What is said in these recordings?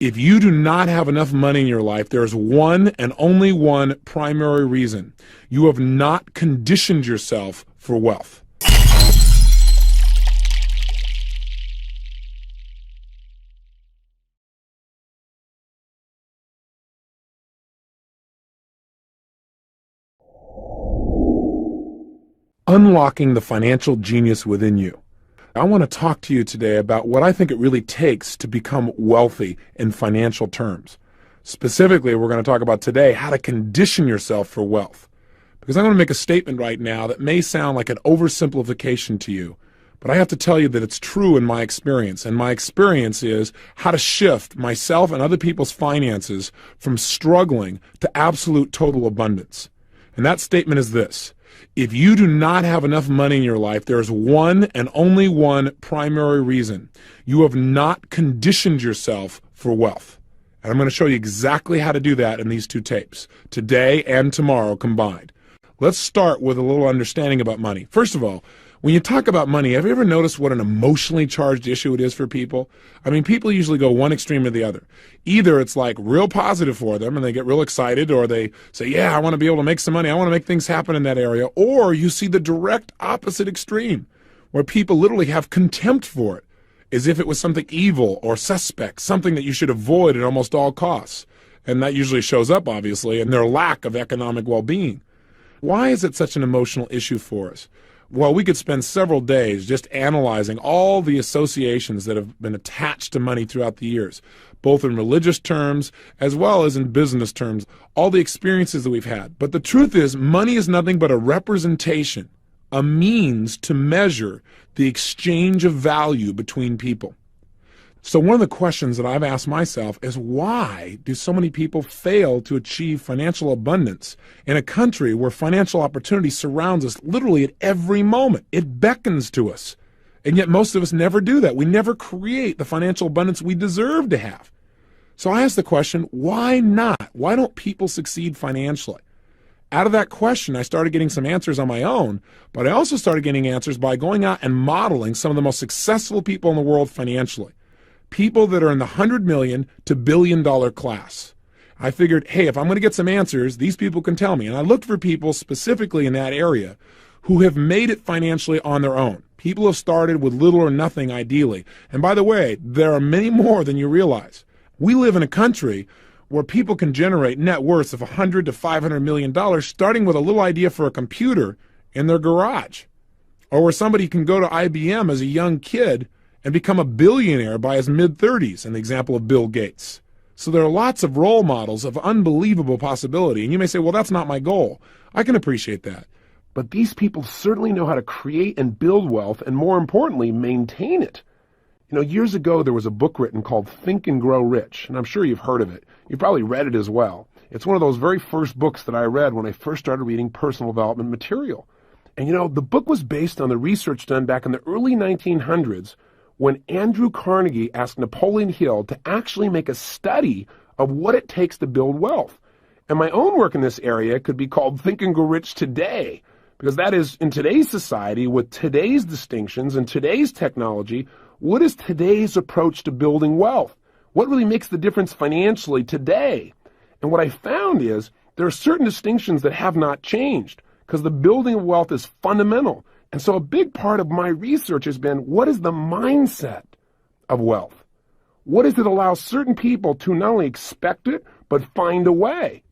If you do not have enough money in your life, there is one and only one primary reason. You have not conditioned yourself for wealth. Unlocking the financial genius within you. I want to talk to you today about what I think it really takes to become wealthy in financial terms. Specifically, we're going to talk about today how to condition yourself for wealth. Because I'm going to make a statement right now that may sound like an oversimplification to you, but I have to tell you that it's true in my experience. And my experience is how to shift myself and other people's finances from struggling to absolute total abundance. And that statement is this. If you do not have enough money in your life, there is one and only one primary reason. You have not conditioned yourself for wealth. And I'm going to show you exactly how to do that in these two tapes, today and tomorrow combined. Let's start with a little understanding about money. First of all, when you talk about money, have you ever noticed what an emotionally charged issue it is for people? I mean, people usually go one extreme or the other. Either it's like real positive for them and they get real excited, or they say, yeah, I want to be able to make some money. I want to make things happen in that area. Or you see the direct opposite extreme where people literally have contempt for it as if it was something evil or suspect, something that you should avoid at almost all costs. And that usually shows up, obviously, in their lack of economic well-being. Why is it such an emotional issue for us? Well, we could spend several days just analyzing all the associations that have been attached to money throughout the years, both in religious terms as well as in business terms, all the experiences that we've had. But the truth is, money is nothing but a representation, a means to measure the exchange of value between people. So one of the questions that I've asked myself is, why do so many people fail to achieve financial abundance in a country where financial opportunity surrounds us literally at every moment? It beckons to us. And yet most of us never do that. We never create the financial abundance we deserve to have. So I asked the question, why not? Why don't people succeed financially? Out of that question, I started getting some answers on my own, but I also started getting answers by going out and modeling some of the most successful people in the world financially. People that are in the 100 million to $1 billion class. I figured, hey, if I'm going to get some answers, these people can tell me. And I looked for people specifically in that area who have made it financially on their own. People have started with little or nothing, ideally. And by the way, there are many more than you realize. We live in a country where people can generate net worths of $100 to $500 million, starting with a little idea for a computer in their garage. Or where somebody can go to IBM as a young kid and become a billionaire by his mid-30s, in the example of Bill Gates. So there are lots of role models of unbelievable possibility. And you may say, well, that's not my goal. I can appreciate that. But these people certainly know how to create and build wealth, and more importantly, maintain it. You know, years ago, there was a book written called Think and Grow Rich, and I'm sure you've heard of it. You've probably read it as well. It's one of those very first books that I read when I first started reading personal development material. And you know, the book was based on the research done back in the early 1900s when Andrew Carnegie asked Napoleon Hill to actually make a study of what it takes to build wealth. And my own work in this area could be called Think and Grow Rich Today, because that is, in today's society, with today's distinctions and today's technology, what is today's approach to building wealth? What really makes the difference financially today? And what I found is there are certain distinctions that have not changed, because the building of wealth is fundamental. And so a big part of my research has been, what is the mindset of wealth? What is it that allows certain people to not only expect it, but find a way?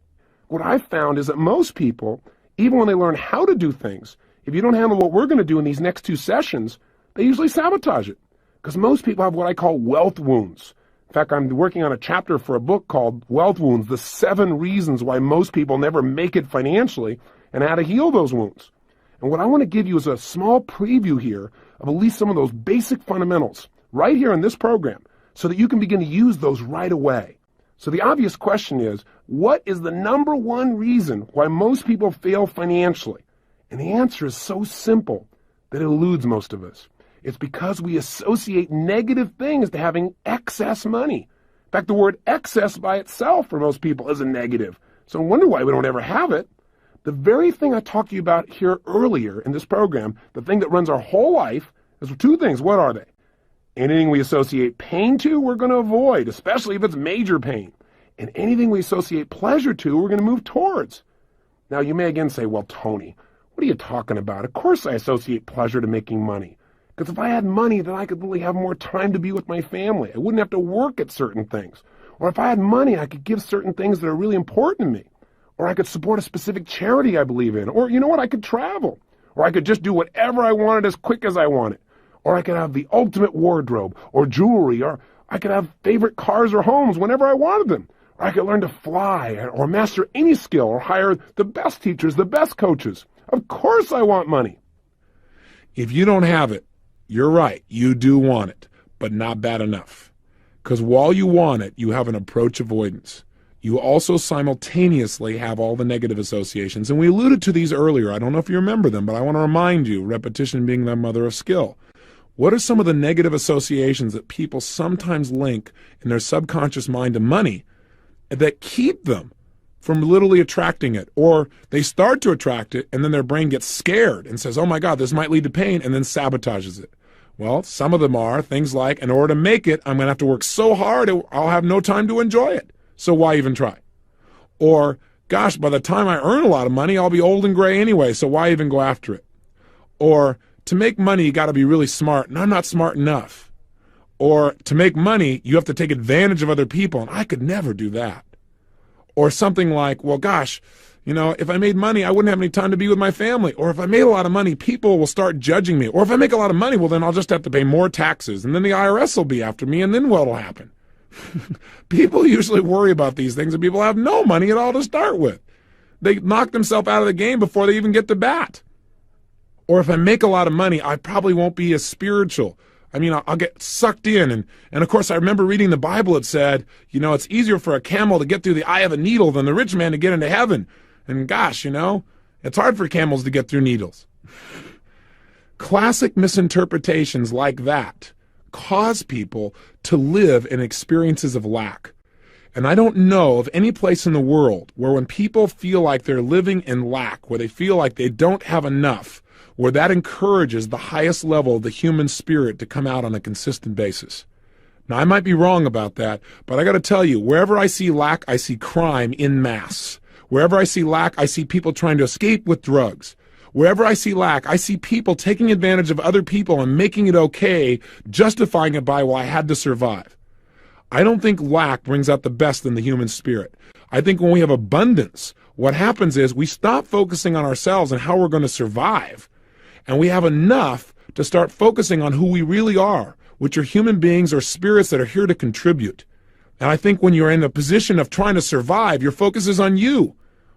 What I've found is that most people, even when they learn how to do things, if you don't handle what we're going to do in these next two sessions, they usually sabotage it. Because most people have what I call wealth wounds. In fact, I'm working on a chapter for a book called Wealth Wounds, the 7 reasons why most people never make it financially and how to heal those wounds. And what I want to give you is a small preview here of at least some of those basic fundamentals right here in this program so that you can begin to use those right away. So the obvious question is, what is the number one reason why most people fail financially? And the answer is so simple that it eludes most of us. It's because we associate negative things to having excess money. In fact, the word excess by itself for most people is a negative. So I wonder why we don't ever have it. The very thing I talked to you about here earlier in this program, the thing that runs our whole life, is 2 things. What are they? Anything we associate pain to, we're going to avoid, especially if it's major pain. And anything we associate pleasure to, we're going to move towards. Now, you may again say, well, Tony, what are you talking about? Of course I associate pleasure to making money. Because if I had money, then I could really have more time to be with my family. I wouldn't have to work at certain things. Or if I had money, I could give certain things that are really important to me. Or I could support a specific charity I believe in. Or you know what? I could travel. Or I could just do whatever I wanted as quick as I wanted. Or I could have the ultimate wardrobe or jewelry. Or I could have favorite cars or homes whenever I wanted them. Or I could learn to fly or master any skill or hire the best teachers, the best coaches. Of course I want money. If you don't have it, you're right. You do want it, but not bad enough. Because while you want it, you have an approach avoidance. You also simultaneously have all the negative associations. And we alluded to these earlier. I don't know if you remember them, but I want to remind you, repetition being the mother of skill. What are some of the negative associations that people sometimes link in their subconscious mind to money that keep them from literally attracting it? Or they start to attract it, and then their brain gets scared and says, oh my God, this might lead to pain, and then sabotages it. Well, some of them are things like, in order to make it, I'm going to have to work so hard, I'll have no time to enjoy it. So why even try? Or, gosh, by the time I earn a lot of money, I'll be old and gray anyway, so why even go after it? Or, to make money, you got to be really smart, and I'm not smart enough. Or, to make money, you have to take advantage of other people, and I could never do that. Or something like, well, gosh, you know, if I made money, I wouldn't have any time to be with my family. Or if I made a lot of money, people will start judging me. Or if I make a lot of money, well, then I'll just have to pay more taxes. And then the IRS will be after me, and then what will happen? People usually worry about these things, and people have no money at all to start with. They knock themselves out of the game before they even get to bat. Or if I make a lot of money, I probably won't be as spiritual. I mean, I'll get sucked in. And of course, I remember reading the Bible. It said, you know, it's easier for a camel to get through the eye of a needle than the rich man to get into heaven. And gosh, you know, it's hard for camels to get through needles. Classic misinterpretations like that cause people to live in experiences of lack. And I don't know of any place in the world where when people feel like they're living in lack, where they feel like they don't have enough, where that encourages the highest level of the human spirit to come out on a consistent basis. Now, I might be wrong about that, but I got to tell you, wherever I see lack, I see crime in mass. Wherever I see lack, I see people trying to escape with drugs. Wherever I see lack, I see people taking advantage of other people and making it okay, justifying it by, well, I had to survive. I don't think lack brings out the best in the human spirit. I think when we have abundance, what happens is we stop focusing on ourselves and how we're going to survive, and we have enough to start focusing on who we really are, which are human beings or spirits that are here to contribute. And I think when you're in a position of trying to survive, your focus is on you.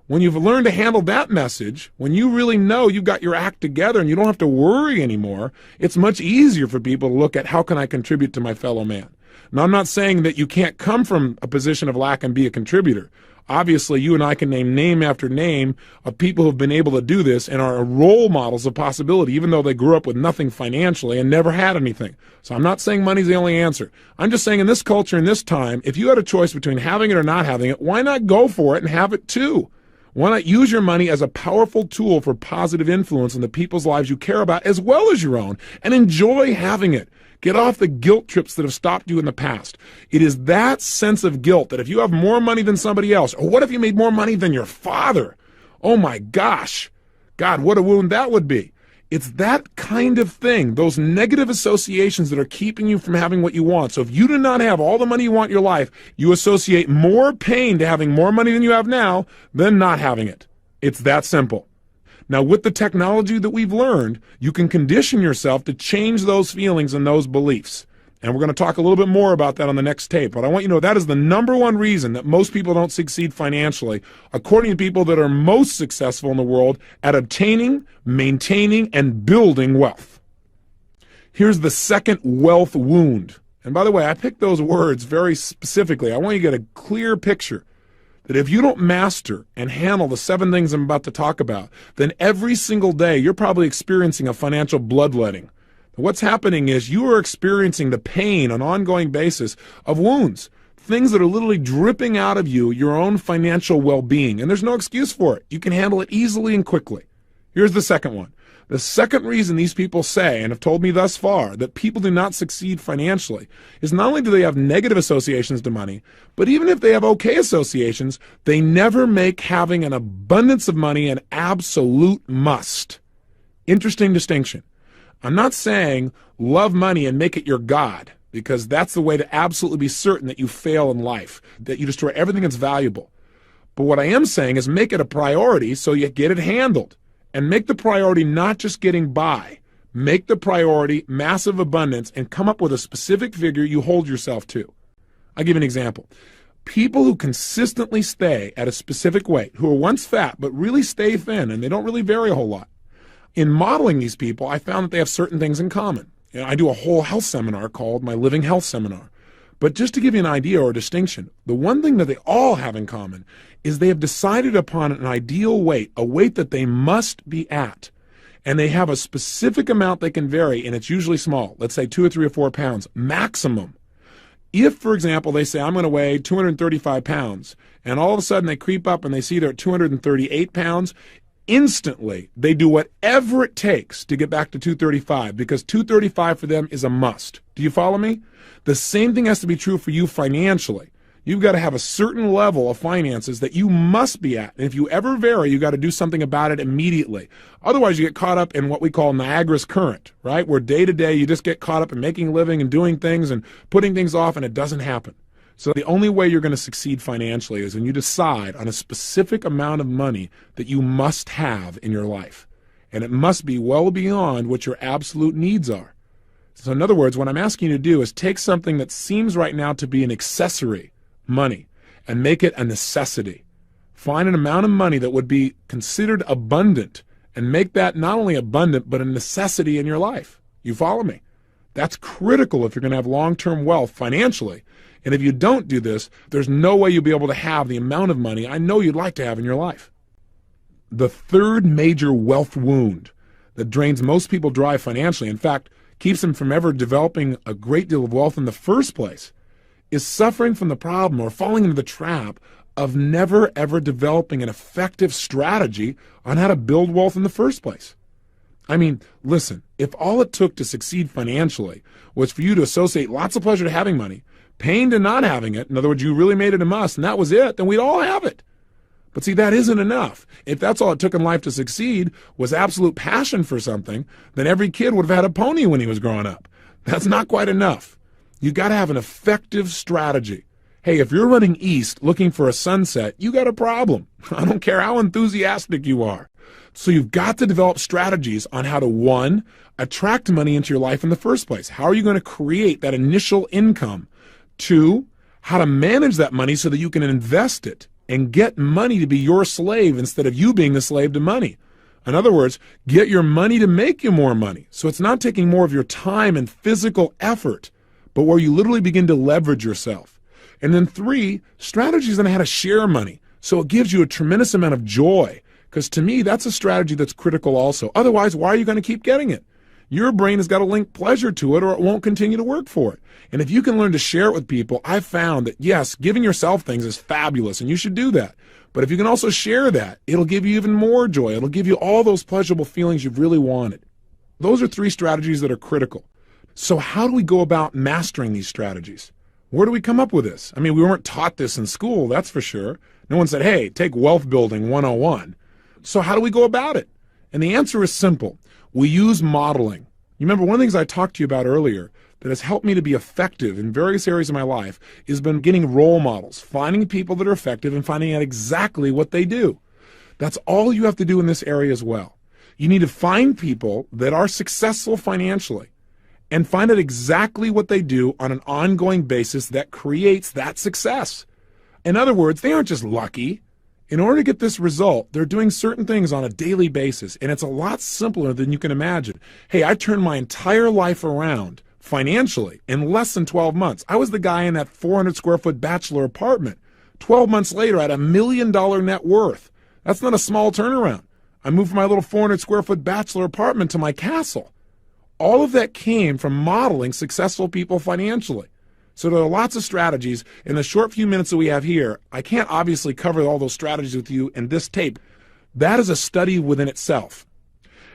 When you've learned to handle that message, when you really know you've got your act together and you don't have to worry anymore, it's much easier for people to look at how can I contribute to my fellow man. Now, I'm not saying that you can't come from a position of lack and be a contributor. Obviously, you and I can name after name of people who have been able to do this and are role models of possibility, even though they grew up with nothing financially and never had anything. So I'm not saying money's the only answer. I'm just saying in this culture, in this time, if you had a choice between having it or not having it, why not go for it and have it too? Why not use your money as a powerful tool for positive influence in the people's lives you care about as well as your own, and enjoy having it? Get off the guilt trips that have stopped you in the past. It is that sense of guilt that if you have more money than somebody else, or what if you made more money than your father? Oh my gosh. God, what a wound that would be. It's that kind of thing, those negative associations that are keeping you from having what you want. So if you do not have all the money you want in your life, you associate more pain to having more money than you have now than not having it. It's that simple. Now, with the technology that we've learned, you can condition yourself to change those feelings and those beliefs. And we're going to talk a little bit more about that on the next tape. But I want you to know that is the number one reason that most people don't succeed financially, according to people that are most successful in the world at obtaining, maintaining, and building wealth. Here's the second wealth wound. And by the way, I picked those words very specifically. I want you to get a clear picture that if you don't master and handle the 7 things I'm about to talk about, then every single day you're probably experiencing a financial bloodletting. What's happening is you are experiencing the pain on an ongoing basis of wounds, things that are literally dripping out of you, your own financial well-being, and there's no excuse for it. You can handle it easily and quickly. Here's the second one. The second reason these people say, and have told me thus far, that people do not succeed financially is not only do they have negative associations to money, but even if they have okay associations, they never make having an abundance of money an absolute must. Interesting distinction. I'm not saying love money and make it your God, because that's the way to absolutely be certain that you fail in life, that you destroy everything that's valuable. But what I am saying is make it a priority so you get it handled. And make the priority not just getting by. Make the priority massive abundance and come up with a specific figure you hold yourself to. I'll give you an example. People who consistently stay at a specific weight, who are once fat but really stay thin and they don't really vary a whole lot. In modeling these people, I found that they have certain things in common. I do a whole health seminar called my Living Health Seminar. But just to give you an idea or a distinction, the one thing that they all have in common is they have decided upon an ideal weight, a weight that they must be at. And they have a specific amount they can vary, and it's usually small. Let's say 2 or 3 or 4 pounds, maximum. If, for example, they say, I'm going to weigh 235 pounds, and all of a sudden they creep up and they see they're at 238 pounds, instantly they do whatever it takes to get back to 235, because 235 for them is a must. Do you follow me? The same thing has to be true for you financially. You've got to have a certain level of finances that you must be at. And if you ever vary, you've got to do something about it immediately. Otherwise, you get caught up in what we call Niagara's current, right? Where day to day, you just get caught up in making a living and doing things and putting things off, and it doesn't happen. So the only way you're going to succeed financially is when you decide on a specific amount of money that you must have in your life. And it must be well beyond what your absolute needs are. So in other words, what I'm asking you to do is take something that seems right now to be an accessory, money, and make it a necessity. Find an amount of money that would be considered abundant and make that not only abundant, but a necessity in your life. You follow me? That's critical if you're going to have long-term wealth financially. And if you don't do this, there's no way you'll be able to have the amount of money I know you'd like to have in your life. The third major wealth wound that drains most people dry financially, in fact, keeps them from ever developing a great deal of wealth in the first place, is suffering from the problem or falling into the trap of never ever developing an effective strategy on how to build wealth in the first place. I mean, listen, if all it took to succeed financially was for you to associate lots of pleasure to having money, pain to not having it, in other words, you really made it a must, and that was it, then we'd all have it. But see, that isn't enough. If that's all it took in life to succeed was absolute passion for something, then every kid would have had a pony when he was growing up. That's not quite enough. You've got to have an effective strategy. Hey, if you're running east looking for a sunset, you got a problem. I don't care how enthusiastic you are. So you've got to develop strategies on how to, one, attract money into your life in the first place. How are you going to create that initial income? Two, how to manage that money so that you can invest it and get money to be your slave instead of you being the slave to money. In other words, get your money to make you more money. So it's not taking more of your time and physical effort, but where you literally begin to leverage yourself. And then three, strategies on how to share money. So it gives you a tremendous amount of joy. Because to me, that's a strategy that's critical also. Otherwise, why are you going to keep getting it? Your brain has got to link pleasure to it or it won't continue to work for it. And if you can learn to share it with people, I've found that, yes, giving yourself things is fabulous and you should do that. But if you can also share that, it'll give you even more joy. It'll give you all those pleasurable feelings you've really wanted. Those are three strategies that are critical. So how do we go about mastering these strategies? Where do we come up with this? I mean, we weren't taught this in school, that's for sure. No one said, hey, take Wealth Building 101. So how do we go about it? And the answer is simple. We use modeling. You remember one of the things I talked to you about earlier that has helped me to be effective in various areas of my life has been getting role models, finding people that are effective and finding out exactly what they do. That's all you have to do in this area as well. You need to find people that are successful financially and find out exactly what they do on an ongoing basis that creates that success. In other words, they aren't just lucky. In order to get this result, they're doing certain things on a daily basis, and it's a lot simpler than you can imagine. Hey, I turned my entire life around financially in less than 12 months. I was the guy in that 400 square foot bachelor apartment. 12 months later, I had $1 million net worth. That's not a small turnaround. I moved from my little 400 square foot bachelor apartment to my castle. All of that came from modeling successful people financially. So there are lots of strategies. In the short few minutes that we have here, I can't obviously cover all those strategies with you in this tape. That is a study within itself.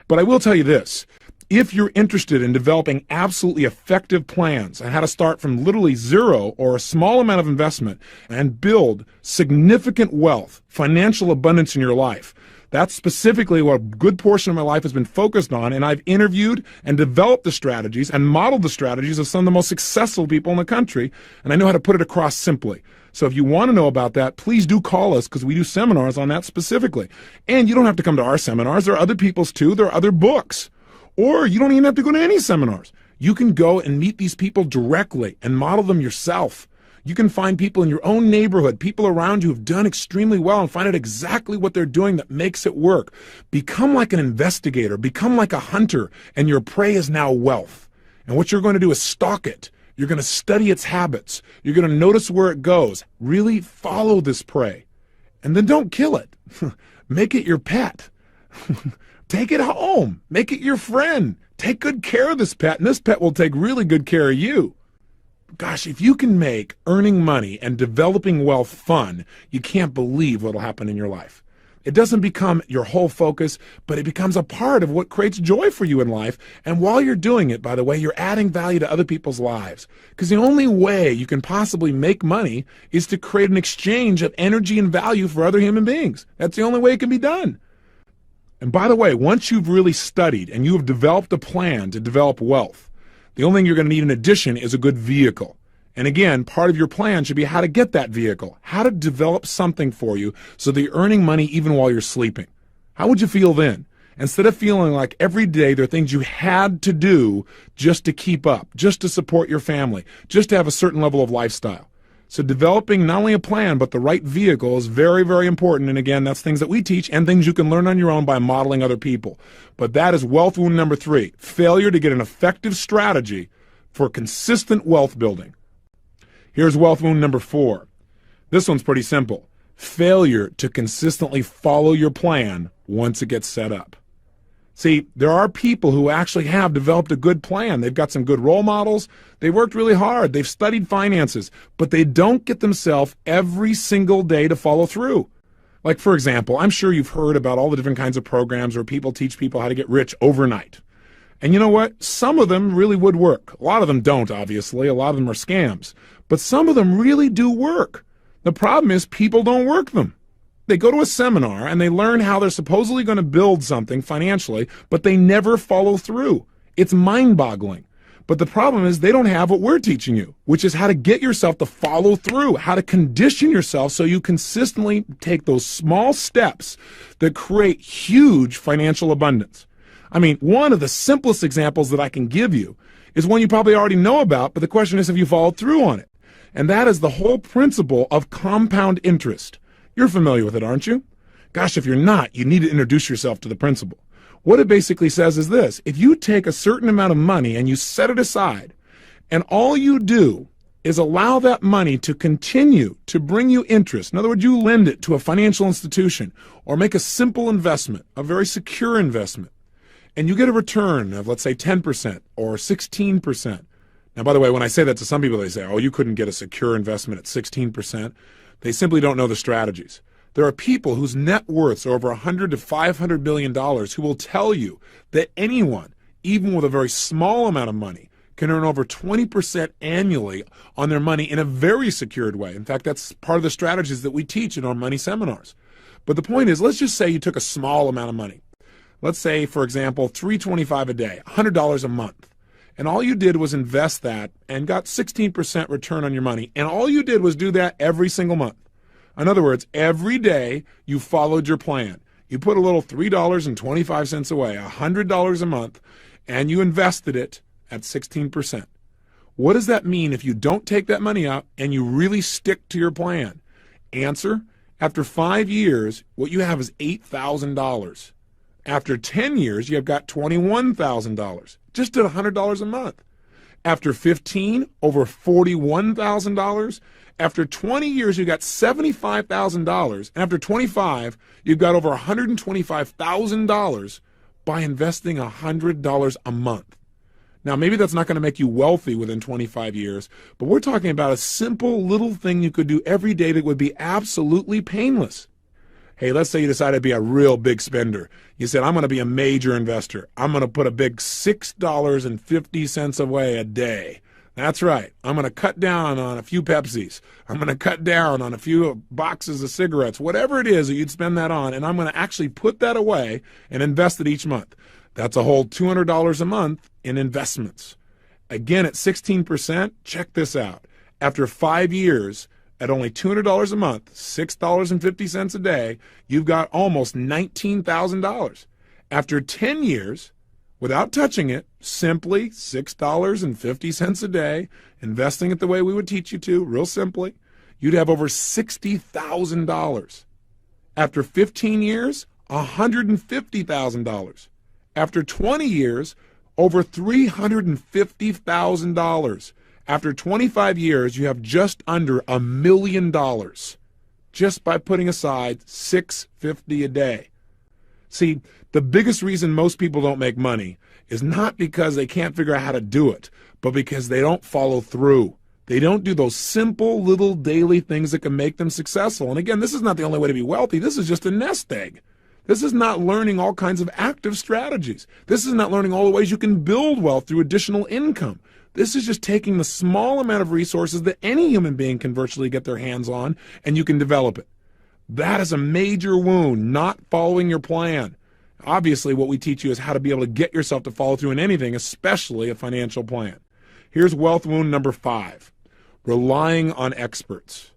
But I will tell you this. If you're interested in developing absolutely effective plans on how to start from literally zero or a small amount of investment and build significant wealth, financial abundance in your life, that's specifically what a good portion of my life has been focused on, and I've interviewed and developed the strategies and modeled the strategies of some of the most successful people in the country, and I know how to put it across simply. So if you want to know about that, please do call us because we do seminars on that specifically. And you don't have to come to our seminars. There are other people's too. There are other books. Or you don't even have to go to any seminars. You can go and meet these people directly and model them yourself. You can find people in your own neighborhood, people around you who've done extremely well, and find out exactly what they're doing that makes it work. Become like an investigator, become like a hunter, and your prey is now wealth. And what you're going to do is stalk it. You're going to study its habits. You're going to notice where it goes. Really follow this prey. And then don't kill it. Make it your pet. Take it home. Make it your friend. Take good care of this pet, and this pet will take really good care of you. Gosh, if you can make earning money and developing wealth fun, you can't believe what will happen in your life. It doesn't become your whole focus, but it becomes a part of what creates joy for you in life. And while you're doing it, by the way, you're adding value to other people's lives. Because the only way you can possibly make money is to create an exchange of energy and value for other human beings. That's the only way it can be done. And by the way, once you've really studied and you have developed a plan to develop wealth, the only thing you're going to need in addition is a good vehicle. And again, part of your plan should be how to get that vehicle, how to develop something for you so that you're earning money even while you're sleeping. How would you feel then? Instead of feeling like every day there are things you had to do just to keep up, just to support your family, just to have a certain level of lifestyle. So developing not only a plan, but the right vehicle is very, very important. And again, that's things that we teach and things you can learn on your own by modeling other people. But that is wealth wound number 3, failure to get an effective strategy for consistent wealth building. Here's wealth wound number 4. This one's pretty simple. Failure to consistently follow your plan once it gets set up. See, there are people who actually have developed a good plan. They've got some good role models. They worked really hard. They've studied finances, but they don't get themselves every single day to follow through. Like, for example, I'm sure you've heard about all the different kinds of programs where people teach people how to get rich overnight. And you know what? Some of them really would work. A lot of them don't, obviously. A lot of them are scams. But some of them really do work. The problem is people don't work them. They go to a seminar and they learn how they're supposedly going to build something financially, but they never follow through. It's mind-boggling. But the problem is they don't have what we're teaching you, which is how to get yourself to follow through, how to condition yourself so you consistently take those small steps that create huge financial abundance. I mean, one of the simplest examples that I can give you is one you probably already know about, but the question is, have you followed through on it? And that is the whole principle of compound interest. You're familiar with it, aren't you? Gosh, if you're not, you need to introduce yourself to the principle. What it basically says is this: if you take a certain amount of money and you set it aside, and all you do is allow that money to continue to bring you interest, in other words, you lend it to a financial institution or make a simple investment, a very secure investment, and you get a return of, let's say, 10% or 16%. Now, by the way, when I say that to some people, they say, oh, you couldn't get a secure investment at 16%. They simply don't know the strategies. There are people whose net worths are over $100 to $500 billion who will tell you that anyone, even with a very small amount of money, can earn over 20% annually on their money in a very secured way. In fact, that's part of the strategies that we teach in our money seminars. But the point is, let's just say you took a small amount of money. Let's say, for example, $325 a day, $100 a month. And all you did was invest that and got 16% return on your money. And all you did was do that every single month. In other words, every day you followed your plan. You put a little $3.25 away, $100 a month, and you invested it at 16%. What does that mean if you don't take that money out and you really stick to your plan? Answer: after 5 years, what you have is $8,000. After 10 years, you have got $21,000, just at $100 a month. After 15, over $41,000. After 20 years, you got $75,000. And after 25, you've got over $125,000 by investing $100 a month. Now, maybe that's not going to make you wealthy within 25 years, but we're talking about a simple little thing you could do every day that would be absolutely painless. Hey, let's say you decided to be a real big spender. You said, I'm going to be a major investor. I'm going to put a big $6.50 away a day. That's right. I'm going to cut down on a few Pepsis. I'm going to cut down on a few boxes of cigarettes, whatever it is that you'd spend that on, and I'm going to actually put that away and invest it each month. That's a whole $200 a month in investments. Again, at 16%, check this out. After 5 years, at only $200 a month, $6.50 a day, you've got almost $19,000. After 10 years, without touching it, simply $6.50 a day, investing it the way we would teach you to, real simply, you'd have over $60,000. After 15 years, $150,000. After 20 years, over $350,000. After 25 years, you have just under $1 million just by putting aside $6.50 a day. See, the biggest reason most people don't make money is not because they can't figure out how to do it, but because they don't follow through. They don't do those simple little daily things that can make them successful. And again, this is not the only way to be wealthy. This is just a nest egg. This is not learning all kinds of active strategies. This is not learning all the ways you can build wealth through additional income. This is just taking the small amount of resources that any human being can virtually get their hands on, and you can develop it. That is a major wound, not following your plan. Obviously, what we teach you is how to be able to get yourself to follow through in anything, especially a financial plan. Here's wealth wound number 5, relying on experts.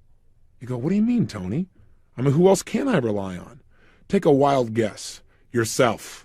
You go, what do you mean, Tony? I mean, who else can I rely on? Take a wild guess. Yourself.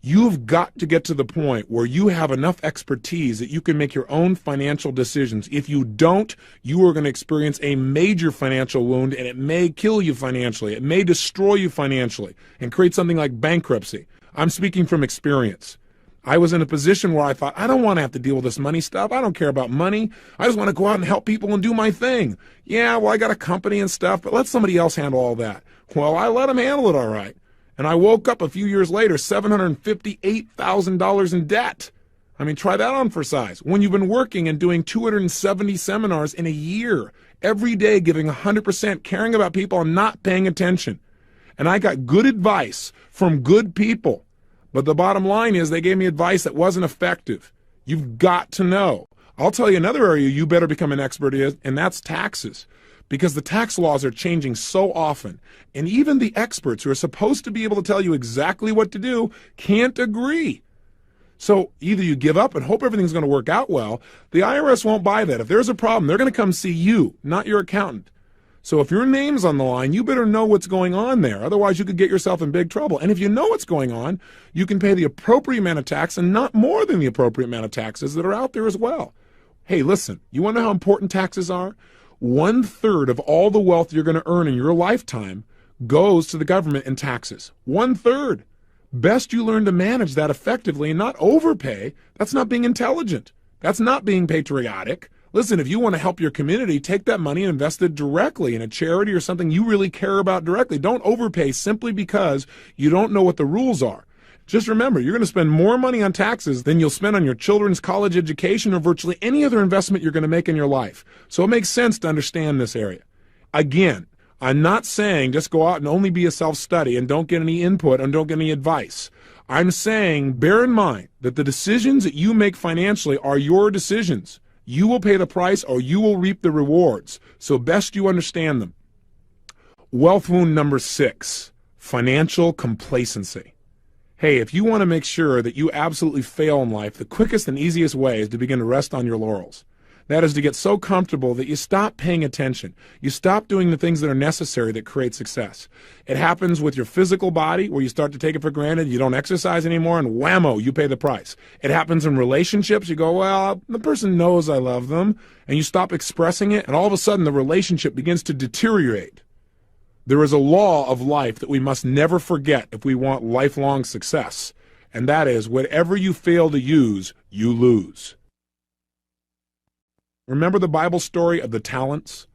You've got to get to the point where you have enough expertise that you can make your own financial decisions. If you don't, you are going to experience a major financial wound, and it may kill you financially. It may destroy you financially and create something like bankruptcy. I'm speaking from experience. I was in a position where I thought, I don't want to have to deal with this money stuff. I don't care about money. I just want to go out and help people and do my thing. Yeah, well, I got a company and stuff, but let somebody else handle all that. Well, I let them handle it all right. And I woke up a few years later, $758,000 in debt. I mean, try that on for size. When you've been working and doing 270 seminars in a year, every day giving 100%, caring about people and not paying attention. And I got good advice from good people. But the bottom line is they gave me advice that wasn't effective. You've got to know. I'll tell you another area you better become an expert in, and that's taxes. Because the tax laws are changing so often, and even the experts who are supposed to be able to tell you exactly what to do can't agree. So either you give up and hope everything's going to work out well. The IRS won't buy that. If there's a problem, they're going to come see you, not your accountant. So if your name's on the line, you better know what's going on there. Otherwise, you could get yourself in big trouble. And if you know what's going on, you can pay the appropriate amount of tax and not more than the appropriate amount of taxes that are out there as well. Hey, listen, you want to know how important taxes are? 1/3 of all the wealth you're going to earn in your lifetime goes to the government in taxes. 1/3. Best you learn to manage that effectively and not overpay. That's not being intelligent. That's not being patriotic. Listen, if you want to help your community, take that money and invest it directly in a charity or something you really care about directly. Don't overpay simply because you don't know what the rules are. Just remember, you're going to spend more money on taxes than you'll spend on your children's college education or virtually any other investment you're going to make in your life. So it makes sense to understand this area. Again, I'm not saying just go out and only be a self-study and don't get any input and don't get any advice. I'm saying bear in mind that the decisions that you make financially are your decisions. You will pay the price or you will reap the rewards. So best you understand them. Wealth wound number 6, financial complacency. Hey, if you want to make sure that you absolutely fail in life, the quickest and easiest way is to begin to rest on your laurels. That is to get so comfortable that you stop paying attention. You stop doing the things that are necessary that create success. It happens with your physical body where you start to take it for granted. You don't exercise anymore and whammo, you pay the price. It happens in relationships. You go, well, the person knows I love them, and you stop expressing it, and all of a sudden the relationship begins to deteriorate. There is a law of life that we must never forget if we want lifelong success, and that is whatever you fail to use, you lose. Remember the Bible story of the talents?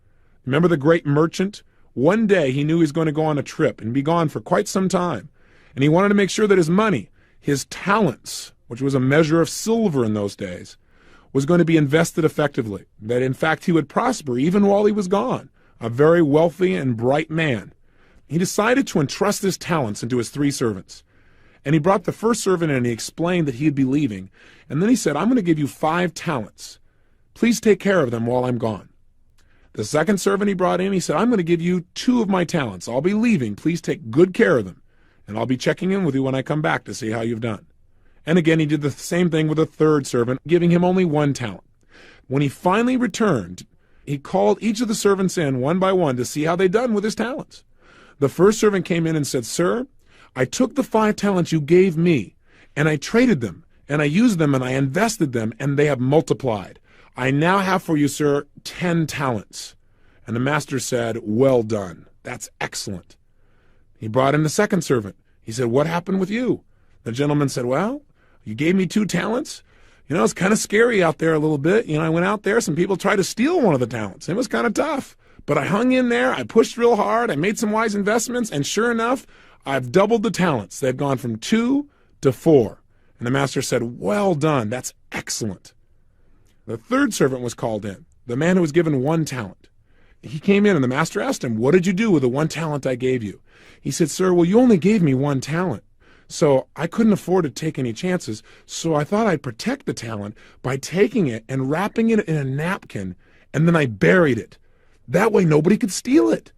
Remember the great merchant? One day he knew he was going to go on a trip and be gone for quite some time, and he wanted to make sure that his money, his talents, which was a measure of silver in those days, was going to be invested effectively, that in fact he would prosper even while he was gone. A very wealthy and bright man. he decided to entrust his talents into his 3 servants. And he brought the first servant in and he explained that he'd be leaving. And then he said, I'm going to give you 5 talents. Please take care of them while I'm gone. The second servant he brought in, he said, I'm going to give you 2 of my talents. I'll be leaving. Please take good care of them. And I'll be checking in with you when I come back to see how you've done. And again, he did the same thing with a third servant, giving him only 1 talent. When he finally returned, he called each of the servants in one by one to see how they'd done with his talents. The first servant came in and said, Sir, I took the 5 talents you gave me, and I traded them, and I used them, and I invested them, and they have multiplied. I now have for you, sir, 10 talents. And the master said, Well done. That's excellent. He brought in the second servant. He said, What happened with you? The gentleman said, Well, you gave me 2 talents. It's kind of scary out there a little bit. I went out there, some people tried to steal one of the talents. It was kind of tough. But I hung in there, I pushed real hard, I made some wise investments, and sure enough, I've doubled the talents. They've gone from 2 to 4. And the master said, Well done, that's excellent. The third servant was called in, the man who was given 1 talent. He came in and the master asked him, What did you do with the 1 talent I gave you? He said, Sir, well, you only gave me 1 talent. So I couldn't afford to take any chances, so I thought I'd protect the talent by taking it and wrapping it in a napkin, and then I buried it. That way nobody could steal it.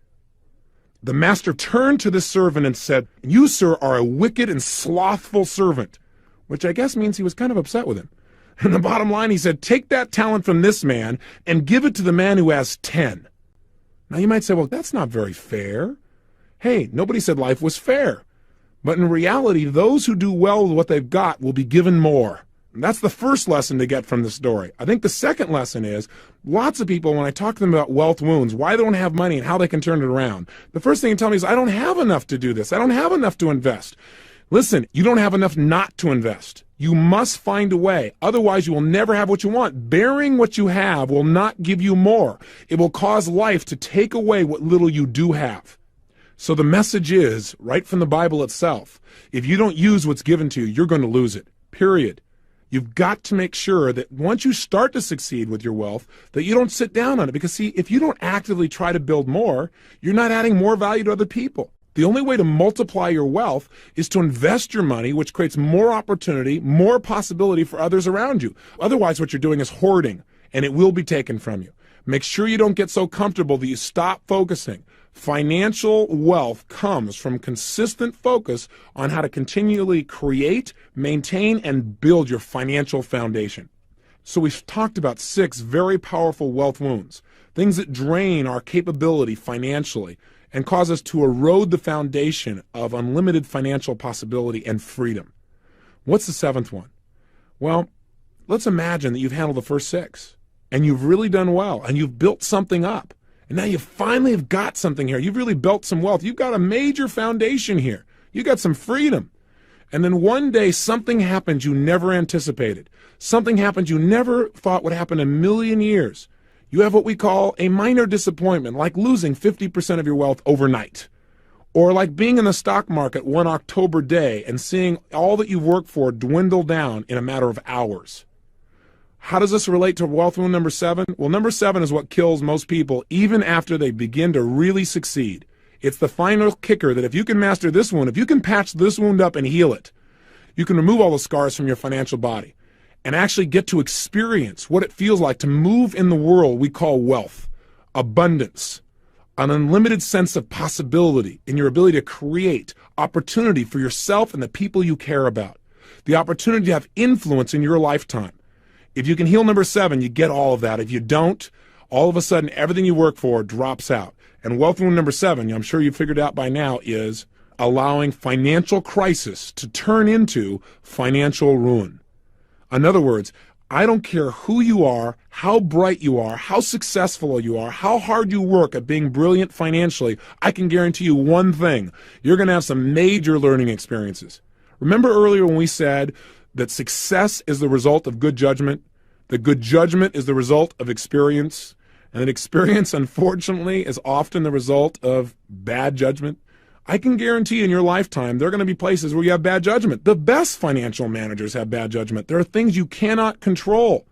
The master turned to the servant and said, You, sir, are a wicked and slothful servant, which I guess means he was kind of upset with him. And the bottom line, he said, Take that talent from this man and give it to the man who has 10. Now you might say, well, that's not very fair. Hey, nobody said life was fair. But in reality, those who do well with what they've got will be given more. And that's the first lesson to get from this story. I think the second lesson is, lots of people, when I talk to them about wealth wounds, why they don't have money and how they can turn it around, the first thing they tell me is, I don't have enough to do this. I don't have enough to invest. Listen, you don't have enough not to invest. You must find a way. Otherwise, you will never have what you want. Bearing what you have will not give you more. It will cause life to take away what little you do have. So the message is, right from the Bible itself, if you don't use what's given to you, you're going to lose it, period. You've got to make sure that once you start to succeed with your wealth, that you don't sit down on it. Because see, if you don't actively try to build more, you're not adding more value to other people. The only way to multiply your wealth is to invest your money, which creates more opportunity, more possibility for others around you. Otherwise, what you're doing is hoarding, and it will be taken from you. Make sure you don't get so comfortable that you stop focusing. Financial wealth comes from consistent focus on how to continually create, maintain, and build your financial foundation. So we've talked about 6 very powerful wealth wounds, things that drain our capability financially and cause us to erode the foundation of unlimited financial possibility and freedom. What's the 7th one? Well, let's imagine that you've handled the first 6 and you've really done well and you've built something up. And now you finally have got something here. You've really built some wealth. You've got a major foundation here. You got some freedom. And then one day something happens you never anticipated. Something happens you never thought would happen in a million years. You have what we call a minor disappointment, like losing 50% of your wealth overnight. Or like being in the stock market one October day and seeing all that you've worked for dwindle down in a matter of hours. How does this relate to wealth wound number 7? Well, number 7 is what kills most people even after they begin to really succeed. It's the final kicker that if you can master this wound, if you can patch this wound up and heal it, you can remove all the scars from your financial body and actually get to experience what it feels like to move in the world we call wealth, abundance, an unlimited sense of possibility in your ability to create opportunity for yourself and the people you care about, the opportunity to have influence in your lifetime. If you can heal number 7, you get all of that. If you don't, all of a sudden everything you work for drops out. And wealth wound number 7, I'm sure you've figured out by now, is allowing financial crisis to turn into financial ruin. In other words, I don't care who you are, how bright you are, how successful you are, how hard you work at being brilliant financially, I can guarantee you one thing. You're going to have some major learning experiences. Remember earlier when we said that success is the result of good judgment, that good judgment is the result of experience, and that experience, unfortunately, is often the result of bad judgment? I can guarantee in your lifetime there are going to be places where you have bad judgment. The best financial managers have bad judgment. There are things you cannot control.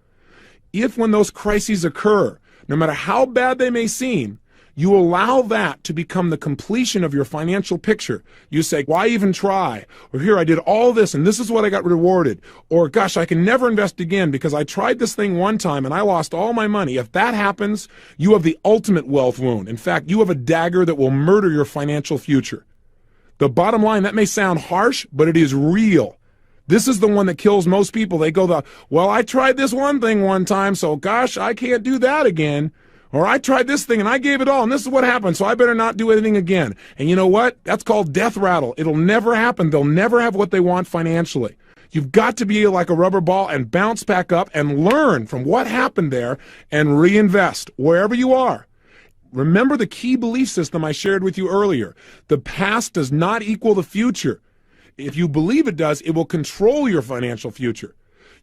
If when those crises occur, no matter how bad they may seem, You allow that to become the completion of your financial picture. You say, why even try? Or here, I did all this and this is what I got rewarded. Or gosh, I can never invest again because I tried this thing one time and I lost all my money. If that happens, you have the ultimate wealth wound. In fact, you have a dagger that will murder your financial future. The bottom line, that may sound harsh, but it is real. This is the one that kills most people. They go, well, I tried this one thing one time, so gosh, I can't do that again. Or I tried this thing and I gave it all and this is what happened, so I better not do anything again. And you know what? That's called death rattle. It'll never happen. They'll never have what they want financially. You've got to be like a rubber ball and bounce back up and learn from what happened there and reinvest wherever you are. Remember the key belief system I shared with you earlier. The past does not equal the future. If you believe it does, it will control your financial future.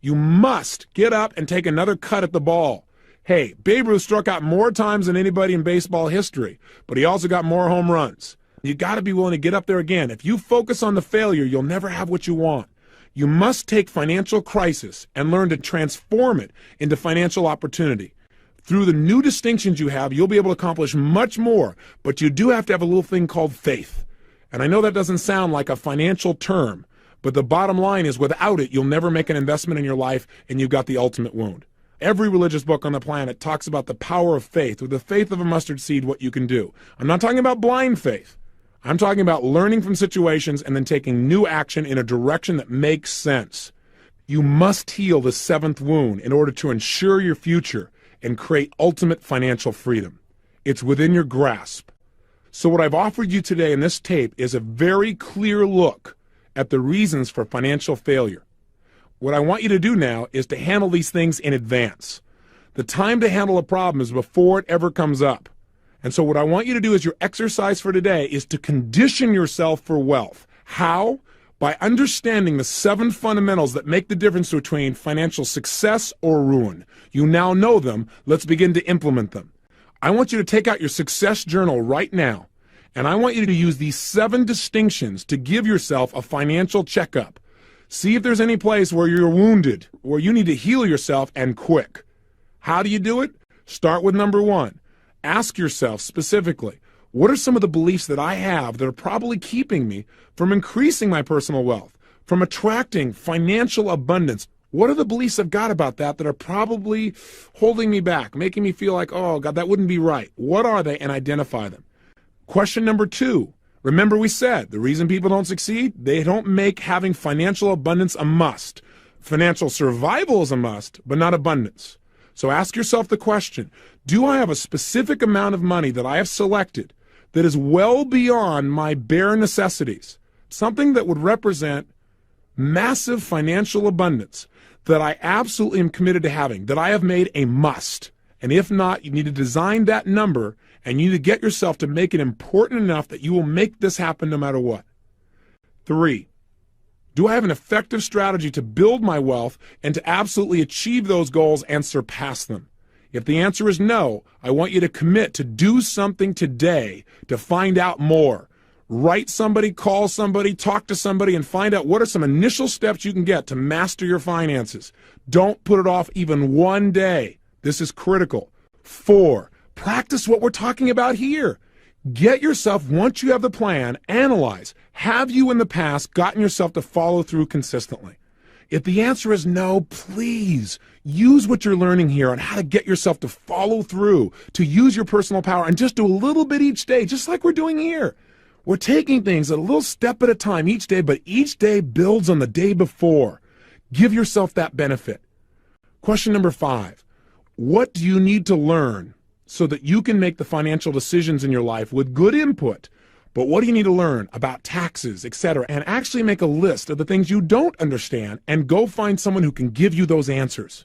You must get up and take another cut at the ball. Hey, Babe Ruth struck out more times than anybody in baseball history, but he also got more home runs. You got to be willing to get up there again. If you focus on the failure, you'll never have what you want. You must take financial crisis and learn to transform it into financial opportunity. Through the new distinctions you have, you'll be able to accomplish much more, but you do have to have a little thing called faith. And I know that doesn't sound like a financial term, but the bottom line is without it, you'll never make an investment in your life and you've got the ultimate wound. Every religious book on the planet talks about the power of faith. With the faith of a mustard seed, what you can do. I'm not talking about blind faith. I'm talking about learning from situations and then taking new action in a direction that makes sense. You must heal the seventh wound in order to ensure your future and create ultimate financial freedom. It's within your grasp. So what I've offered you today in this tape is a very clear look at the reasons for financial failure. What I want you to do now is to handle these things in advance. The time to handle a problem is before it ever comes up. And so what I want you to do as your exercise for today is to condition yourself for wealth. How? By understanding the 7 fundamentals that make the difference between financial success or ruin. You now know them. Let's begin to implement them. I want you to take out your success journal right now, and I want you to use these 7 distinctions to give yourself a financial checkup. See if there's any place where you're wounded, where you need to heal yourself, and quick. How do you do it? Start with number 1. Ask yourself specifically, what are some of the beliefs that I have that are probably keeping me from increasing my personal wealth, from attracting financial abundance? What are the beliefs I've got about that are probably holding me back, making me feel like, oh, God, that wouldn't be right? What are they? And identify them. Question number 2. Remember we said the reason people don't succeed, they don't make having financial abundance a must. Financial survival is a must, but not abundance. So ask yourself the question, do I have a specific amount of money that I have selected that is well beyond my bare necessities? Something that would represent massive financial abundance that I absolutely am committed to having, that I have made a must. And if not, you need to design that number and you need to get yourself to make it important enough that you will make this happen no matter what. 3, do I have an effective strategy to build my wealth and to absolutely achieve those goals and surpass them? If the answer is no, I want you to commit to do something today to find out more. Write somebody, call somebody, talk to somebody, and find out what are some initial steps you can get to master your finances. Don't put it off even one day. This is critical. 4, practice what we're talking about here. Get yourself, once you have the plan, analyze. Have you in the past gotten yourself to follow through consistently? If the answer is no, please use what you're learning here on how to get yourself to follow through, to use your personal power, and just do a little bit each day, just like we're doing here. We're taking things a little step at a time each day, but each day builds on the day before. Give yourself that benefit. Question number 5. What do you need to learn so that you can make the financial decisions in your life with good input? But what do you need to learn about taxes, etc.? And actually make a list of the things you don't understand and go find someone who can give you those answers.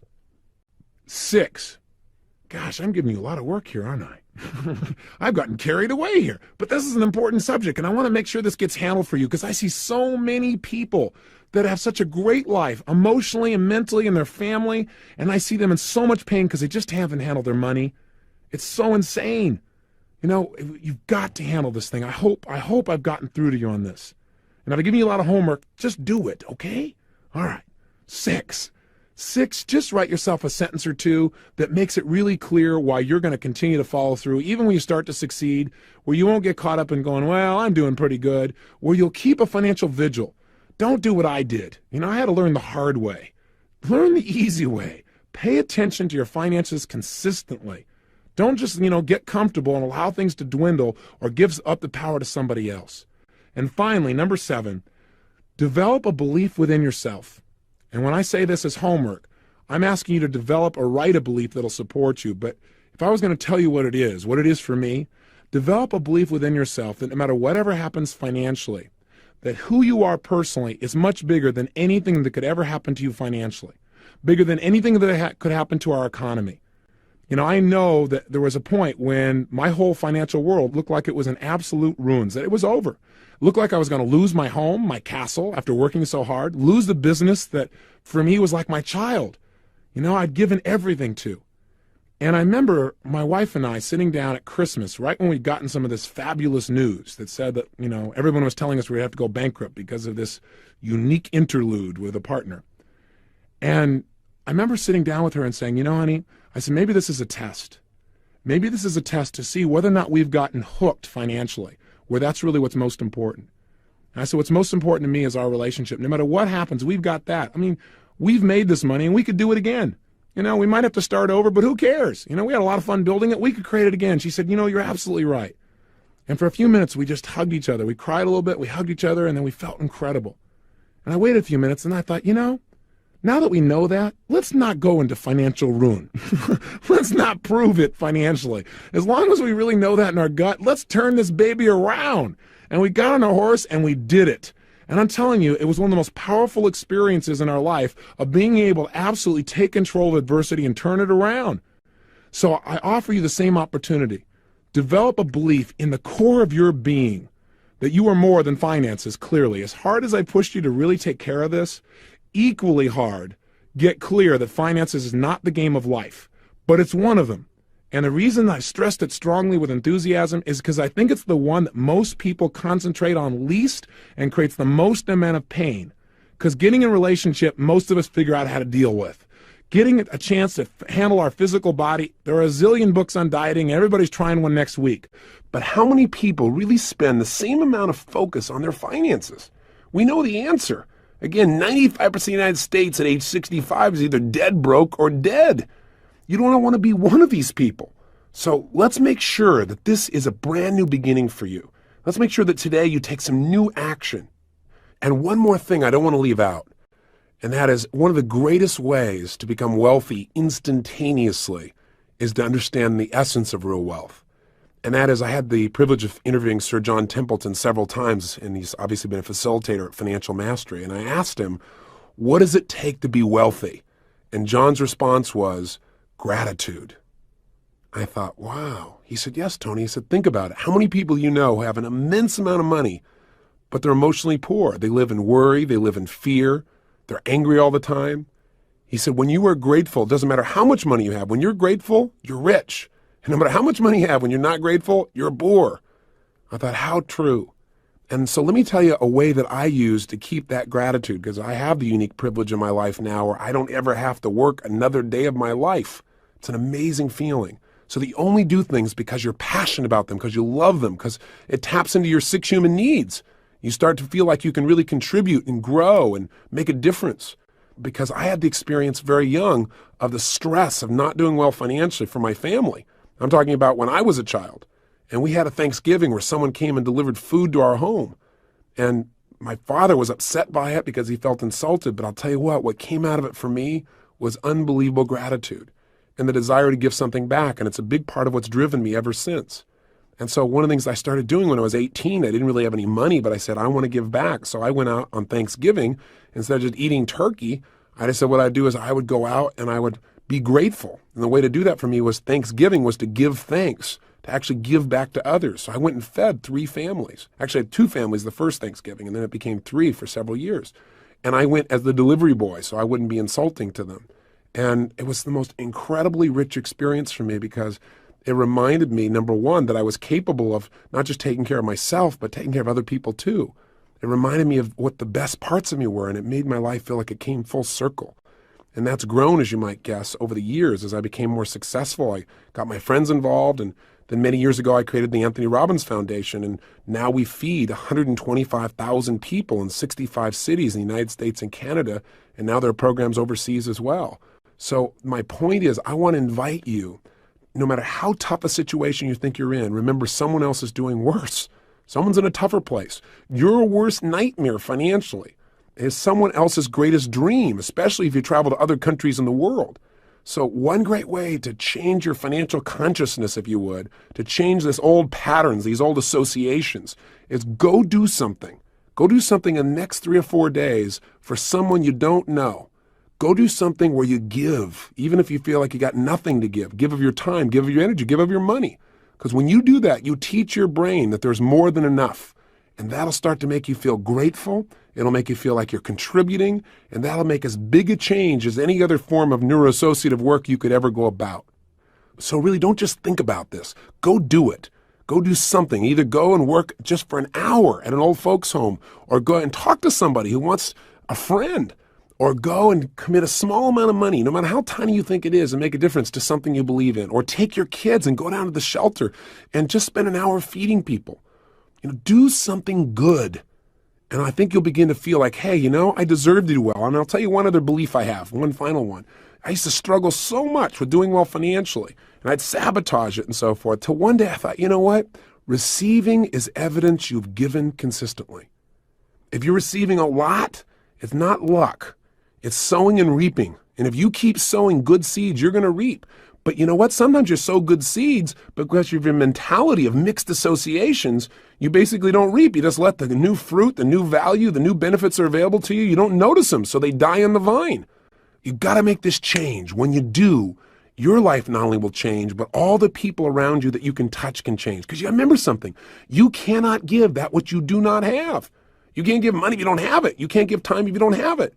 6. Gosh, I'm giving you a lot of work here, aren't I? I've gotten carried away here. But this is an important subject, and I want to make sure this gets handled for you because I see so many people that have such a great life, emotionally and mentally, and their family, and I see them in so much pain because they just haven't handled their money. It's so insane. You know, you've got to handle this thing. I hope I've gotten through to you on this. And I've given you a lot of homework. Just do it, okay? All right. 6. 6, just write yourself a sentence or two that makes it really clear why you're going to continue to follow through, even when you start to succeed, where you won't get caught up in going, well, I'm doing pretty good, where you'll keep a financial vigil. Don't do what I did. I had to learn the hard way. Learn the easy way. Pay attention to your finances consistently. Don't just, get comfortable and allow things to dwindle or give up the power to somebody else. And finally, number 7, develop a belief within yourself. And when I say this as homework, I'm asking you to develop or write a belief that'll support you. But if I was going to tell you what it is for me, develop a belief within yourself that no matter whatever happens financially, that who you are personally is much bigger than anything that could ever happen to you financially, bigger than anything that could happen to our economy. I know that there was a point when my whole financial world looked like it was in absolute ruins, that it was over. It looked like I was going to lose my home, my castle, after working so hard, lose the business that for me was like my child. I'd given everything to. And I remember my wife and I sitting down at Christmas, right when we'd gotten some of this fabulous news that said that, everyone was telling us we'd have to go bankrupt because of this unique interlude with a partner. And I remember sitting down with her and saying, honey, I said, maybe this is a test. Maybe this is a test to see whether or not we've gotten hooked financially, where that's really what's most important. And I said, what's most important to me is our relationship. No matter what happens, we've got that. We've made this money and we could do it again. We might have to start over, but who cares? We had a lot of fun building it. We could create it again. She said, you're absolutely right. And for a few minutes, we just hugged each other. We cried a little bit, we hugged each other, and then we felt incredible. And I waited a few minutes and I thought, now that we know that, let's not go into financial ruin. Let's not prove it financially. As long as we really know that in our gut, let's turn this baby around. And we got on a horse and we did it. And I'm telling you, it was one of the most powerful experiences in our life of being able to absolutely take control of adversity and turn it around. So I offer you the same opportunity. Develop a belief in the core of your being that you are more than finances, clearly. As hard as I pushed you to really take care of this, equally hard, get clear that finances is not the game of life, but it's one of them. And the reason I stressed it strongly with enthusiasm is because I think it's the one that most people concentrate on least and creates the most amount of pain. Because getting in a relationship, most of us figure out how to deal with. Getting a chance to handle our physical body, there are a zillion books on dieting, everybody's trying one next week. But how many people really spend the same amount of focus on their finances? We know the answer. Again, 95% of the United States at age 65 is either dead broke or dead. You don't want to be one of these people. So let's make sure that this is a brand new beginning for you. Let's make sure that today you take some new action. And one more thing I don't want to leave out, and that is one of the greatest ways to become wealthy instantaneously is to understand the essence of real wealth. And that is, I had the privilege of interviewing Sir John Templeton several times, and he's obviously been a facilitator at Financial Mastery. And I asked him, what does it take to be wealthy? And John's response was, gratitude. I thought, wow. He said, yes, Tony. He said, think about it. How many people you know who have an immense amount of money, but they're emotionally poor? They live in worry. They live in fear. They're angry all the time. He said, when you are grateful, it doesn't matter how much money you have. When you're grateful, you're rich. And no matter how much money you have, when you're not grateful, you're poor. I thought, how true. And so let me tell you a way that I use to keep that gratitude, because I have the unique privilege in my life now where I don't ever have to work another day of my life. It's an amazing feeling. So that you only do things because you're passionate about them, because you love them, because it taps into your 6 human needs. You start to feel like you can really contribute and grow and make a difference. Because I had the experience very young of the stress of not doing well financially for my family. I'm talking about when I was a child, and we had a Thanksgiving where someone came and delivered food to our home. And my father was upset by it because he felt insulted. But I'll tell you what came out of it for me was unbelievable gratitude and the desire to give something back. And it's a big part of what's driven me ever since. And so one of the things I started doing when I was 18, I didn't really have any money, but I said, I want to give back. So I went out on Thanksgiving. Instead of just eating turkey, I just said what I'd do is I would go out and I would be grateful. And the way to do that for me was Thanksgiving was to give thanks, to actually give back to others. So I went and fed 3 families. Actually, I had 2 families the first Thanksgiving, and then it became 3 for several years. And I went as the delivery boy, so I wouldn't be insulting to them. And it was the most incredibly rich experience for me because it reminded me, number one, that I was capable of not just taking care of myself, but taking care of other people too. It reminded me of what the best parts of me were, and it made my life feel like it came full circle. And that's grown, as you might guess, over the years as I became more successful. I got my friends involved, and then many years ago I created the Anthony Robbins Foundation, and now we feed 125,000 people in 65 cities in the United States and Canada, and now there are programs overseas as well. So my point is, I want to invite you, no matter how tough a situation you think you're in, remember someone else is doing worse. Someone's in a tougher place. Your worst nightmare financially is someone else's greatest dream, especially if you travel to other countries in the world. So one great way to change your financial consciousness, if you would, to change this old patterns, these old associations, is go do something. Go do something in the next 3 or 4 days for someone you don't know. Go do something where you give, even if you feel like you got nothing to give. Give of your time, give of your energy, give of your money. Because when you do that, you teach your brain that there's more than enough. And that'll start to make you feel grateful. It'll make you feel like you're contributing. And that'll make as big a change as any other form of neuroassociative work you could ever go about. So really, don't just think about this. Go do it. Go do something. Either go and work just for an hour at an old folks home, or go and talk to somebody who wants a friend, or go and commit a small amount of money, no matter how tiny you think it is, and make a difference to something you believe in. Or take your kids and go down to the shelter and just spend an hour feeding people. Do something good. And I think you'll begin to feel like, hey, I deserve to do well. And I'll tell you one other belief I have, one final one. I used to struggle so much with doing well financially, and I'd sabotage it and so forth, till one day I thought, you know what? Receiving is evidence you've given consistently. If you're receiving a lot, it's not luck. It's sowing and reaping. And if you keep sowing good seeds, you're going to reap. But you know what? Sometimes you sow good seeds, but because of your mentality of mixed associations, you basically don't reap. You just let the new fruit, the new value, the new benefits are available to you. You don't notice them, so they die on the vine. You've got to make this change. When you do, your life not only will change, but all the people around you that you can touch can change. Because you remember something. You cannot give that which you do not have. You can't give money if you don't have it. You can't give time if you don't have it.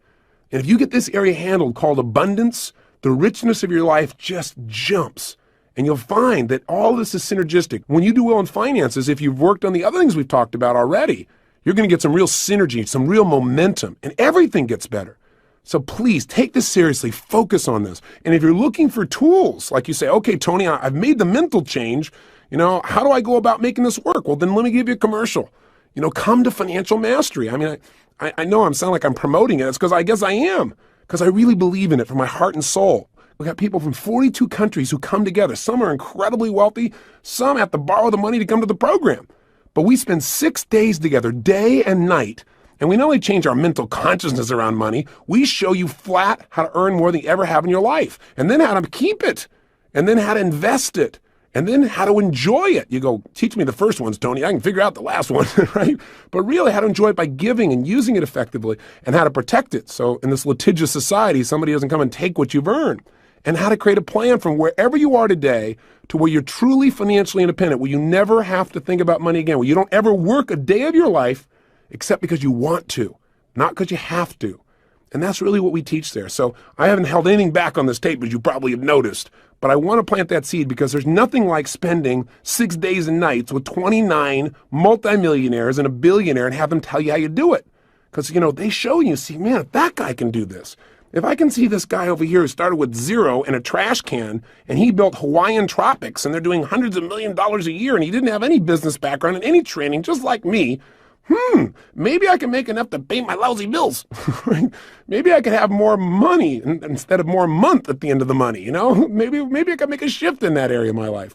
And if you get this area handled called abundance, the richness of your life just jumps. And you'll find that all this is synergistic. When you do well in finances, if you've worked on the other things we've talked about already, you're going to get some real synergy, some real momentum, and everything gets better. So please take this seriously, focus on this. And if you're looking for tools, like you say, okay, Tony, I've made the mental change, how do I go about making this work? Well, then let me give you a commercial. Come to Financial Mastery. I mean, I know I sound like I'm promoting it. It's because I guess I am, because I really believe in it from my heart and soul. We got people from 42 countries who come together. Some are incredibly wealthy. Some have to borrow the money to come to the program. But we spend 6 days together, day and night. And we not only change our mental consciousness around money, we show you flat how to earn more than you ever have in your life. And then how to keep it. And then how to invest it. And then how to enjoy it. You go, teach me the first ones, Tony. I can figure out the last one, right? But really how to enjoy it by giving and using it effectively, and how to protect it. So in this litigious society, somebody doesn't come and take what you've earned. And how to create a plan from wherever you are today to where you're truly financially independent, where you never have to think about money again, where you don't ever work a day of your life except because you want to, not because you have to. And that's really what we teach there. So I haven't held anything back on this tape, as you probably have noticed. But I want to plant that seed because there's nothing like spending 6 days and nights with 29 multimillionaires and a billionaire and have them tell you how you do it. Because, they show you, see, man, if that guy can do this, if I can see this guy over here who started with zero in a trash can and he built Hawaiian Tropics and they're doing hundreds of $1,000,000 a year and he didn't have any business background and any training, just like me, maybe I can make enough to pay my lousy bills, right? Maybe I could have more money instead of more month at the end of the money, Maybe I could make a shift in that area of my life.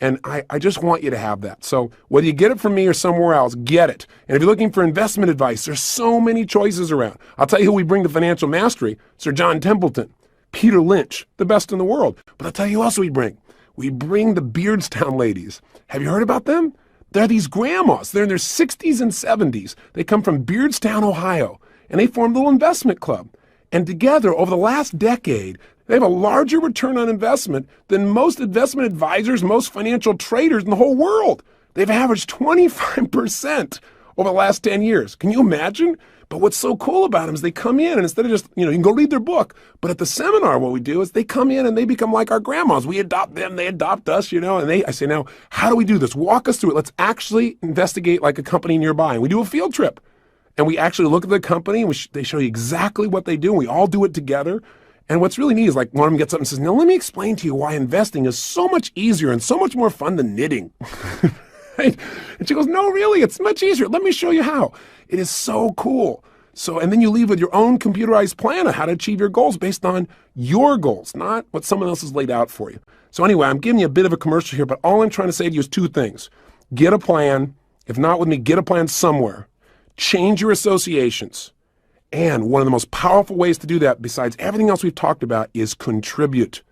And I just want you to have that. So whether you get it from me or somewhere else, get it. And if you're looking for investment advice, there's so many choices around. I'll tell you who we bring to Financial Mastery, Sir John Templeton, Peter Lynch, the best in the world. But I'll tell you who else we bring. We bring the Beardstown ladies. Have you heard about them? They're these grandmas. They're in their 60s and 70s. They come from Beardstown, Ohio, and they formed a little investment club. And together, over the last decade, they have a larger return on investment than most investment advisors, most financial traders in the whole world. They've averaged 25% over the last 10 years. Can you imagine? But what's so cool about them is they come in and instead of just, you can go read their book, but at the seminar, what we do is they come in and they become like our grandmas. We adopt them, they adopt us, and I say, now, how do we do this? Walk us through it. Let's actually investigate like a company nearby. And we do a field trip and we actually look at the company and they show you exactly what they do. And we all do it together. And what's really neat is like one of them gets up and says, now let me explain to you why investing is so much easier and so much more fun than knitting. Right? And she goes, no, really, it's much easier. Let me show you how. It is so cool. So, and then you leave with your own computerized plan of how to achieve your goals based on your goals, not what someone else has laid out for you. So anyway, I'm giving you a bit of a commercial here, but all I'm trying to say to you is two things. Get a plan. If not with me, get a plan somewhere. Change your associations. And one of the most powerful ways to do that, besides everything else we've talked about, is contribute.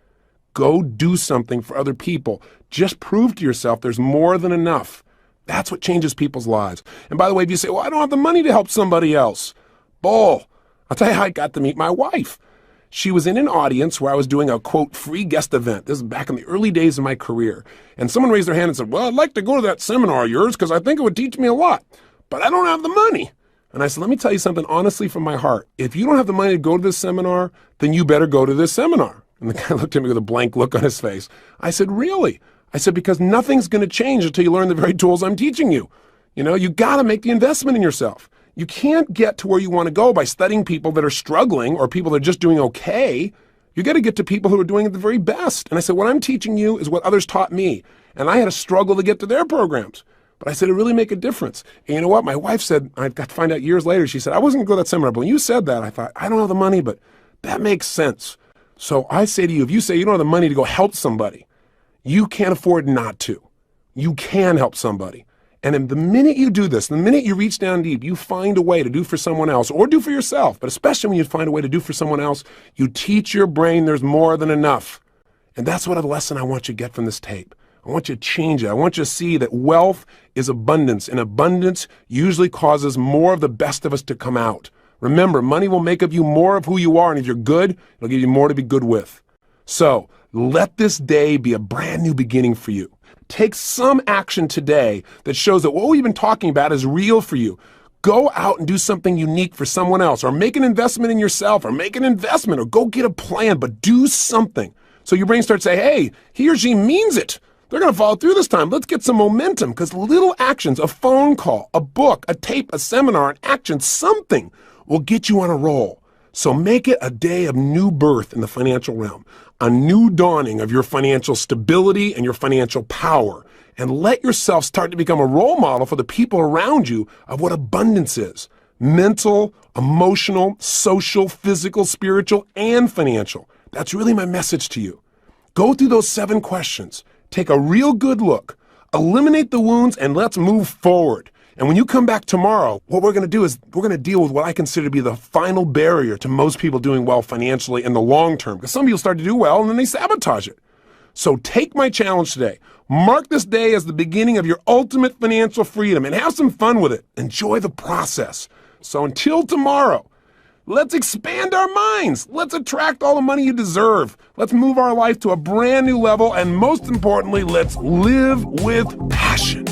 Go do something for other people. Just prove to yourself there's more than enough. That's what changes people's lives. And by the way, if you say, well, I don't have the money to help somebody else. Bull. I'll tell you how I got to meet my wife. She was in an audience where I was doing a, quote, free guest event. This is back in the early days of my career. And someone raised their hand and said, well, I'd like to go to that seminar of yours because I think it would teach me a lot. But I don't have the money. And I said, let me tell you something honestly from my heart. If you don't have the money to go to this seminar, then you better go to this seminar. And the guy looked at me with a blank look on his face. I said, really? I said, because nothing's going to change until you learn the very tools I'm teaching you. You know, you got to make the investment in yourself. You can't get to where you want to go by studying people that are struggling or people that are just doing okay. You got to get to people who are doing it the very best. And I said, what I'm teaching you is what others taught me. And I had to struggle to get to their programs. But I said, it really make a difference. And you know what? My wife said, I got to find out years later, she said, I wasn't going to go to that seminar. But when you said that, I thought, I don't have the money, but that makes sense. So I say to you, if you say you don't have the money to go help somebody, you can't afford not to. You can help somebody. And then the minute you do this, the minute you reach down deep, you find a way to do for someone else or do for yourself, but especially when you find a way to do for someone else, you teach your brain there's more than enough. And that's what a lesson I want you to get from this tape. I want you to change it. I want you to see that wealth is abundance, and abundance usually causes more of the best of us to come out. Remember, money will make of you more of who you are, and if you're good, it'll give you more to be good with. So let this day be a brand new beginning for you. Take some action today that shows that what we've been talking about is real for you. Go out and do something unique for someone else, or make an investment in yourself, or make an investment, or go get a plan, but do something. So your brain starts saying, hey, he or she means it. They're going to follow through this time. Let's get some momentum, because little actions, a phone call, a book, a tape, a seminar, an action, something will get you on a roll. So make it a day of new birth in the financial realm, a new dawning of your financial stability and your financial power, and let yourself start to become a role model for the people around you of what abundance is. Mental, emotional, social, physical, spiritual, and financial. That's really my message to you. Go through those 7 questions. Take a real good look, eliminate the wounds, and let's move forward. And when you come back tomorrow, what we're going to do is we're going to deal with what I consider to be the final barrier to most people doing well financially in the long term. Because some people start to do well and then they sabotage it. So take my challenge today. Mark this day as the beginning of your ultimate financial freedom and have some fun with it. Enjoy the process. So until tomorrow, let's expand our minds. Let's attract all the money you deserve. Let's move our life to a brand new level. And most importantly, let's live with passion.